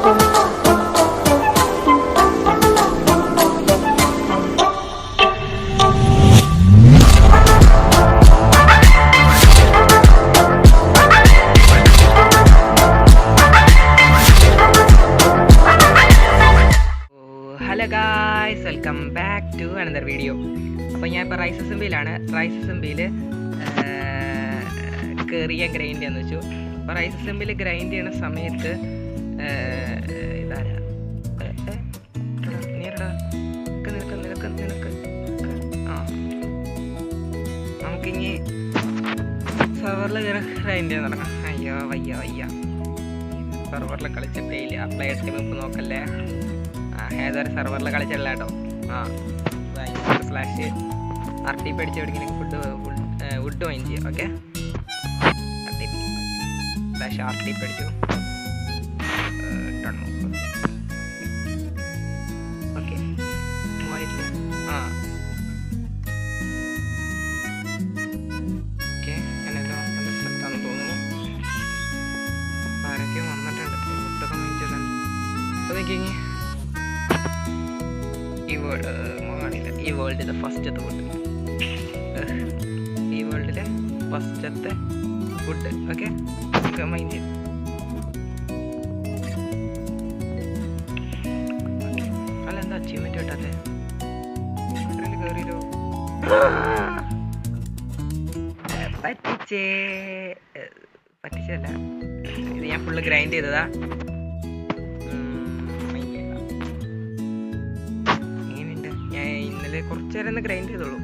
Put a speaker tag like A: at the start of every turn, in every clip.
A: Hello guys, welcome back to another video. അപ്പോൾ ഞാൻ ഇപ്പോൾ റൈസ് അസംബ്ലിയിലാണ്. റൈസ് അസംബ്ലിയിൽ കയറിയ ഗ്രൈൻഡ് ചെയ്യാന്ന് വെച്ചു. അപ്പോൾ റൈസ് അസംബ്ലിയിൽ ഗ്രൈൻഡ് ചെയ്യണ സമയത്ത് ഇതാരാ നിനക്ക് നമുക്കിനി സെർവറിൽ ഗ്രൈൻഡ് ചെയ്യാൻ തുടങ്ങാം. അയ്യോ വയ്യ സെർവറിൽ കളിച്ചിട്ടേ ഇല്ല. പ്ലേയേഴ്സ് ടീം ഇപ്പോൾ നോക്കല്ലേ. ഏതൊരു സെർവറിൽ കളിച്ചിട്ടില്ല കേട്ടോ. സ്ലാഷ് RTP അടിച്ച് എവിടെയെങ്കിലും വുഡ് വൈൻ ചെയ്യാം. ഓക്കെ, സ്ലാഷ് RTP അടിച്ചു. ഓക്കെ, ഓക്കെ, എന്നെല്ലാം നല്ല സ്ഥലത്താണെന്ന് തോന്നുന്നു. ആരൊക്കെയോ വന്നിട്ടുണ്ട്. വുഡൊക്കെ മേടിച്ചിട്ടുണ്ട്. അപ്പോൾ നോക്കിയെങ്കിൽ ഈ വേൾഡിലെ ഫസ്റ്റത്തെ ഫുഡ്, ഈ വേൾഡിലെ ഫസ്റ്റത്തെ ഫുഡ്. ഓക്കെ, നമുക്ക് മൈൻഡ് ചെയ്തു. അല്ല, എന്താ അച്ചീവ്മെന്റ് കിട്ടാതെ കയറിയോ? പറ്റിച്ചല്ല, ഇത് ഞാൻ ഫുള്ള് ഗ്രൈൻഡ് ചെയ്തതാ. കുറച്ച് നേരം ഒന്ന് ഗ്രൈൻഡ് ചെയ്തോളൂ.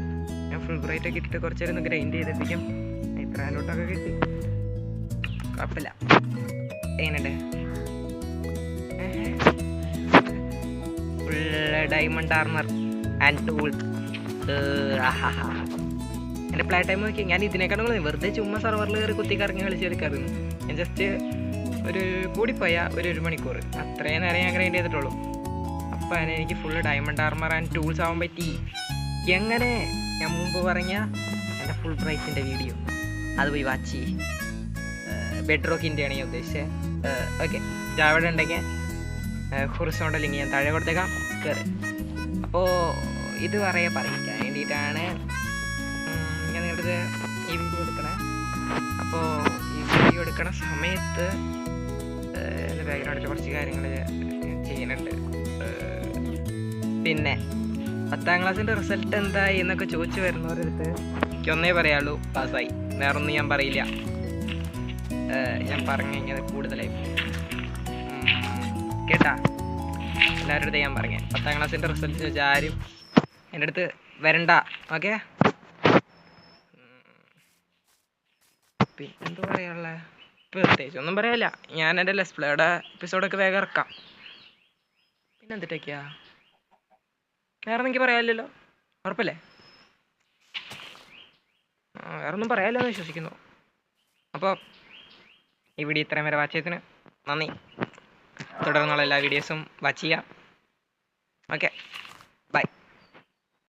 A: ഞാൻ ഫുൾ ബ്രൈറ്റ് ഒക്കെ ഇട്ടിട്ട് കുറച്ച് നേരം ഒന്ന് ഗ്രൈൻഡ് ചെയ്തെത്തിക്കും. ഇത്ര ആലോട്ടൊക്കെ കിട്ടി, കുഴപ്പമില്ല. എങ്ങനെയുണ്ട്? Full diamond armour and tools. എൻ്റെ പ്ലേ ടൈം നോക്കി ഞാൻ ഇതിനേക്കാളും വെറുതെ ചുമ്മാ സെർവറിൽ കയറി കുത്തിക്കറങ്ങി കളിച്ചെടുക്കാറുണ്ട്. ഞാൻ ജസ്റ്റ് ഒരു കൂടിപ്പോയാൽ ഒരു മണിക്കൂർ അത്രയും നേരം ഞാൻ ഗ്രൈൻഡ് ചെയ്തിട്ടുള്ളൂ. അപ്പം എനിക്ക് full diamond armour and tools ആവാൻ പറ്റി. എങ്ങനെ? ഞാൻ മുമ്പ് പറഞ്ഞ എൻ്റെ ഫുൾ പ്രൈസിൻ്റെ വീഡിയോ അത് പോയി വാച്ച് ചെയ്യും. ബെഡ് റോക്കിൻ്റെ ആണ് ഞാൻ ഉദ്ദേശിച്ചത്. ഓക്കെ, അവിടെ ഉണ്ടെങ്കിൽ ഹൊറിസോണ്ടൽ ലിങ്ക് ഞാൻ താഴെ കൊടുത്തേക്കാം, കയറി. അപ്പോൾ ഇത് പറയിക്കാൻ വേണ്ടിയിട്ടാണ് ഞാൻ നിങ്ങളുടെ ഈ വീഡിയോ എടുക്കണേ. അപ്പോൾ ഈ വീഡിയോ എടുക്കണ സമയത്ത് എൻ്റെ ബാക്ക്ഗ്രൗണ്ടിൽ കുറച്ച് കാര്യങ്ങൾ ചെയ്യുന്നുണ്ട്. പിന്നെ 10ാം ക്ലാസ്സിൻ്റെ റിസൾട്ട് എന്തായി എന്നൊക്കെ ചോദിച്ചു വരുന്നവരടുത്ത് എനിക്കൊന്നേ പറയാനുള്ളൂ, പാസ്സായി. വേറൊന്നും ഞാൻ പറയില്ല. ഞാൻ പറഞ്ഞു കഴിഞ്ഞാൽ കൂടുതലായി കേട്ടാ. എല്ലാവരുടെ അടുത്ത് ഞാൻ പറഞ്ഞു 10ാം ക്ലാസ്സിൻ്റെ റിസൾട്ട് ചോദിച്ചാൽ ആരും എൻ്റെ അടുത്ത് വരണ്ട. ഓക്കെ, പിന്നെന്താ പറയാനുള്ളത്? പ്രത്യേകിച്ച് ഒന്നും പറയാനില്ല. ഞാൻ എൻ്റെ ലെറ്റ്സ് പ്ലേയുടെ എപ്പിസോഡൊക്കെ വേഗം ഇറക്കാം. പിന്നെന്തിട്ടൊക്കെയാ? വേറെ എനിക്ക് പറയാനില്ലല്ലോ, ഉറപ്പല്ലേ? വേറൊന്നും പറയാമല്ലോ എന്ന് വിശ്വസിക്കുന്നു. അപ്പോൾ ഈ വീഡിയോ ഇത്രയും വരെ വാച്ച് ചെയ്തതിന് നന്ദി. തുടർന്നുള്ള എല്ലാ വീഡിയോസും വാച്ച് ചെയ്യാം. ഓക്കെ.